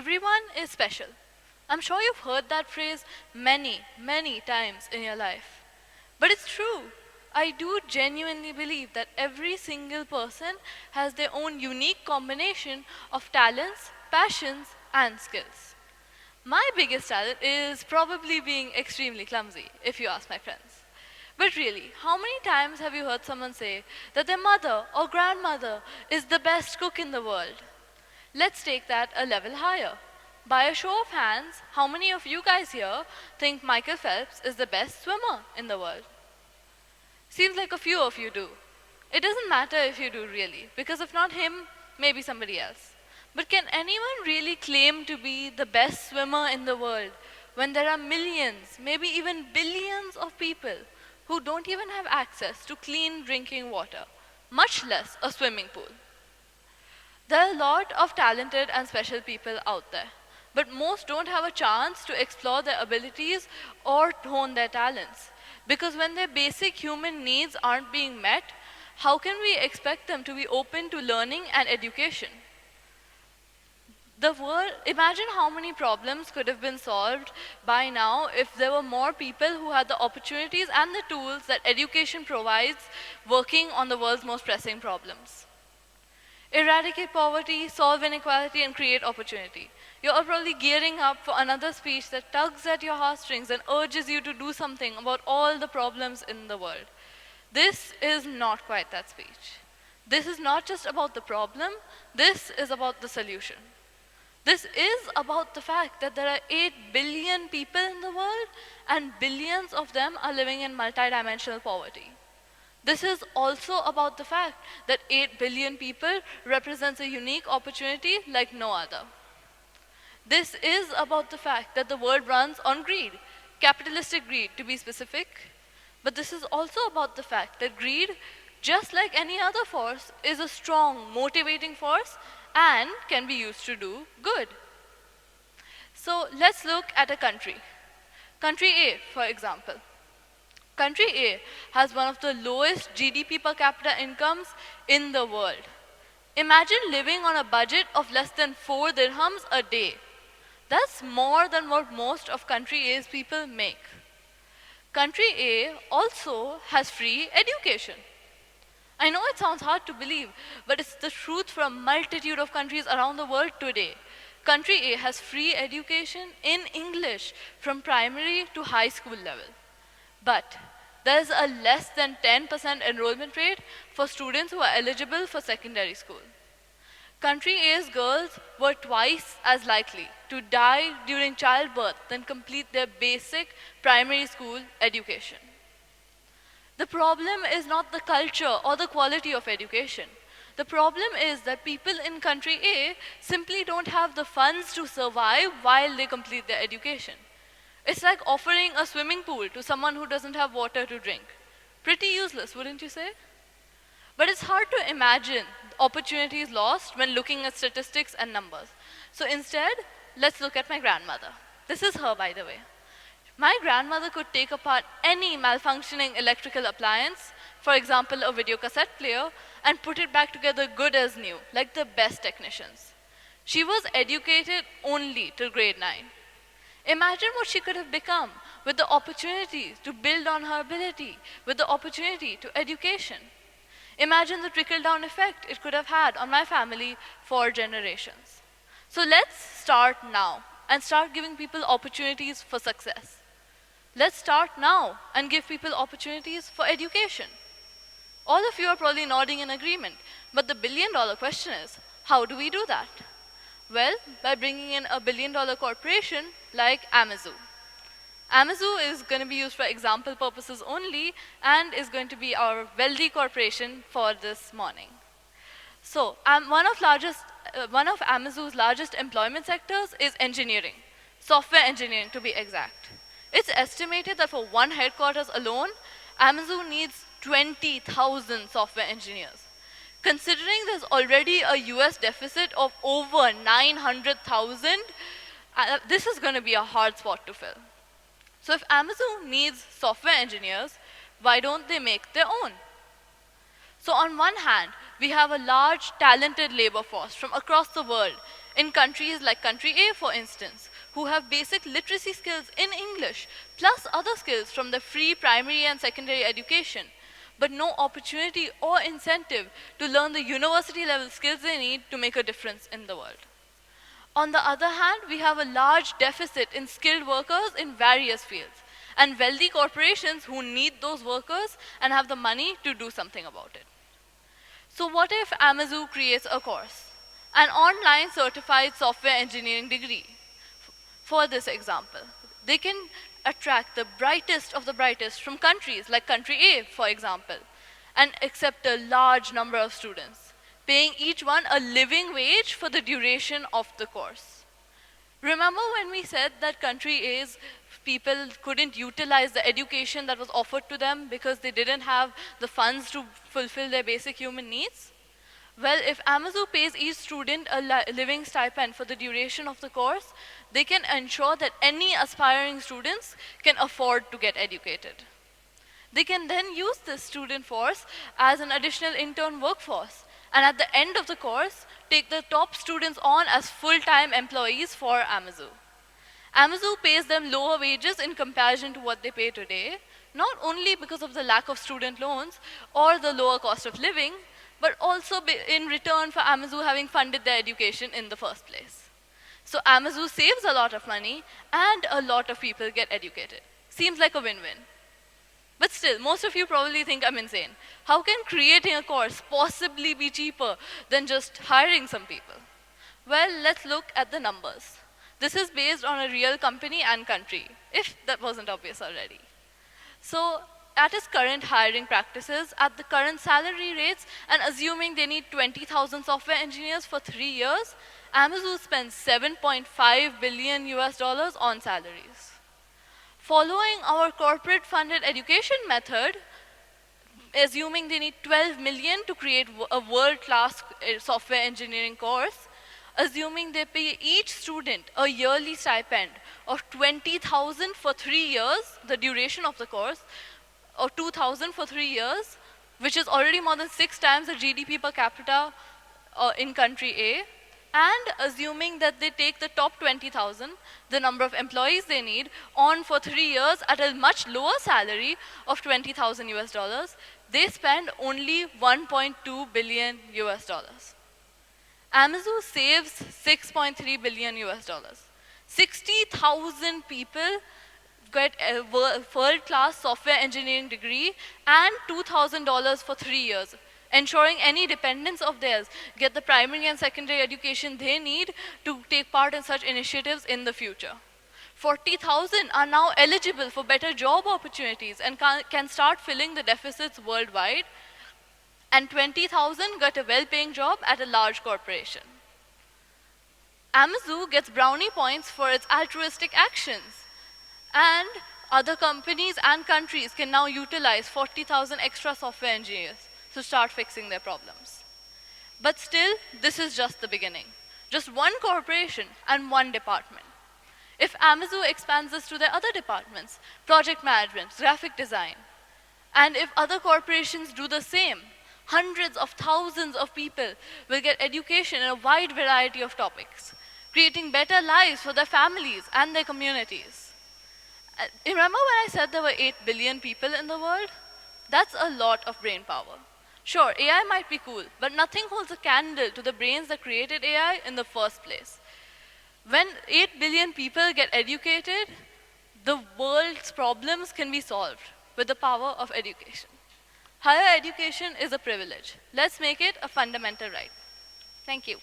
Everyone is special. I'm sure you've heard that phrase many, many times in your life. But it's true. I do genuinely believe that every single person has their own unique combination of talents, passions, and skills. My biggest talent is probably being extremely clumsy, if you ask my friends. But really, how many times have you heard someone say that their mother or grandmother is the best cook in the world? Let's take that a level higher. By a show of hands, how many of you guys here think Michael Phelps is the best swimmer in the world? Seems like a few of you do. It doesn't matter if you do really, because if not him, maybe somebody else. But can anyone really claim to be the best swimmer in the world when there are millions, maybe even billions of people who don't even have access to clean drinking water, much less a swimming pool? There are a lot of talented and special people out there, but most don't have a chance to explore their abilities or hone their talents. Because when their basic human needs aren't being met, how can we expect them to be open to learning and education? Imagine how many problems could have been solved by now if there were more people who had the opportunities and the tools that education provides working on the world's most pressing problems. Eradicate poverty, solve inequality, and create opportunity. You're probably gearing up for another speech that tugs at your heartstrings and urges you to do something about all the problems in the world. This is not quite that speech. This is not just about the problem, this is about the solution. This is about the fact that there are 8 billion people in the world and billions of them are living in multidimensional poverty. This is also about the fact that 8 billion people represents a unique opportunity like no other. This is about the fact that the world runs on greed, capitalistic greed to be specific. But this is also about the fact that greed, just like any other force, is a strong, motivating force and can be used to do good. So let's look at a country. Country A, for example. Country A has one of the lowest GDP per capita incomes in the world. Imagine living on a budget of less than 4 dirhams a day. That's more than what most of country A's people make. Country A also has free education. I know it sounds hard to believe, but it's the truth for a multitude of countries around the world today. Country A has free education in English from primary to high school level. But there's a less than 10% enrollment rate for students who are eligible for secondary school. Country A's girls were twice as likely to die during childbirth than complete their basic primary school education. The problem is not the culture or the quality of education. The problem is that people in country A simply don't have the funds to survive while they complete their education. It's like offering a swimming pool to someone who doesn't have water to drink. Pretty useless, wouldn't you say? But it's hard to imagine opportunities lost when looking at statistics and numbers. So instead, let's look at my grandmother. This is her, by the way. My grandmother could take apart any malfunctioning electrical appliance, for example, a video cassette player, and put it back together good as new, like the best technicians. She was educated only till grade 9. Imagine what she could have become with the opportunities to build on her ability, with the opportunity to education. Imagine the trickle-down effect it could have had on my family for generations. So let's start now and start giving people opportunities for success. Let's start now and give people opportunities for education. All of you are probably nodding in agreement, but the billion-dollar question is, how do we do that? Well, by bringing in a billion-dollar corporation like Amazon. Amazon is going to be used for example purposes only and is going to be our wealthy corporation for this morning. So one of Amazon's largest employment sectors is engineering, software engineering to be exact. It's estimated that for one headquarters alone, Amazon needs 20,000 software engineers. Considering there's already a US deficit of over 900,000, this is going to be a hard spot to fill. So if Amazon needs software engineers, why don't they make their own? So on one hand, we have a large, talented labor force from across the world, In countries like country A, for instance, who have basic literacy skills in English, plus other skills from the free primary and secondary education, but no opportunity or incentive to learn the university level skills they need to make a difference in the world. On the other hand, we have a large deficit in skilled workers in various fields, and wealthy corporations who need those workers and have the money to do something about it. So what if Amazon creates a course, an online certified software engineering degree? For this example, they can attract the brightest of the brightest from countries like country A, for example, and accept a large number of students, paying each one a living wage for the duration of the course. Remember when we said that country A's people couldn't utilize the education that was offered to them because they didn't have the funds to fulfill their basic human needs? Well, if Amazon pays each student a living stipend for the duration of the course, they can ensure that any aspiring students can afford to get educated. They can then use this student force as an additional intern workforce, and at the end of the course, take the top students on as full-time employees for Amazon. Amazon pays them lower wages in comparison to what they pay today, not only because of the lack of student loans or the lower cost of living, but also in return for Amazon having funded their education in the first place. So Amazon saves a lot of money and a lot of people get educated. Seems like a win-win. But still, most of you probably think I'm insane. How can creating a course possibly be cheaper than just hiring some people? Well, let's look at the numbers. This is based on a real company and country, if that wasn't obvious already. So at its current hiring practices, at the current salary rates, and assuming they need 20,000 software engineers for 3 years, Amazon spends $7.5 billion on salaries. Following our corporate-funded education method, assuming they need 12 million to create a world-class software engineering course, assuming they pay each student a yearly stipend of 20,000 for 3 years, the duration of the course, or 2,000 for 3 years, which is already more than 6 times the GDP per capita in country A, and assuming that they take the top 20,000, the number of employees they need, on for 3 years at a much lower salary of 20,000 US dollars, they spend only 1.2 billion US dollars. Amazon saves 6.3 billion US dollars. 60,000 people get a world-class software engineering degree and $2,000 for 3 years, ensuring any dependents of theirs get the primary and secondary education they need to take part in such initiatives in the future. 40,000 are now eligible for better job opportunities and can start filling the deficits worldwide, and 20,000 get a well-paying job at a large corporation. Amazon gets brownie points for its altruistic actions, and other companies and countries can now utilize 40,000 extra software engineers to start fixing their problems. But still, this is just the beginning. Just one corporation and one department. If Amazon expands this to their other departments, project management, graphic design, and if other corporations do the same, hundreds of thousands of people will get education in a wide variety of topics, creating better lives for their families and their communities. Remember when I said there were 8 billion people in the world? That's a lot of brain power. Sure, AI might be cool, but nothing holds a candle to the brains that created AI in the first place. When 8 billion people get educated, the world's problems can be solved with the power of education. Higher education is a privilege. Let's make it a fundamental right. Thank you.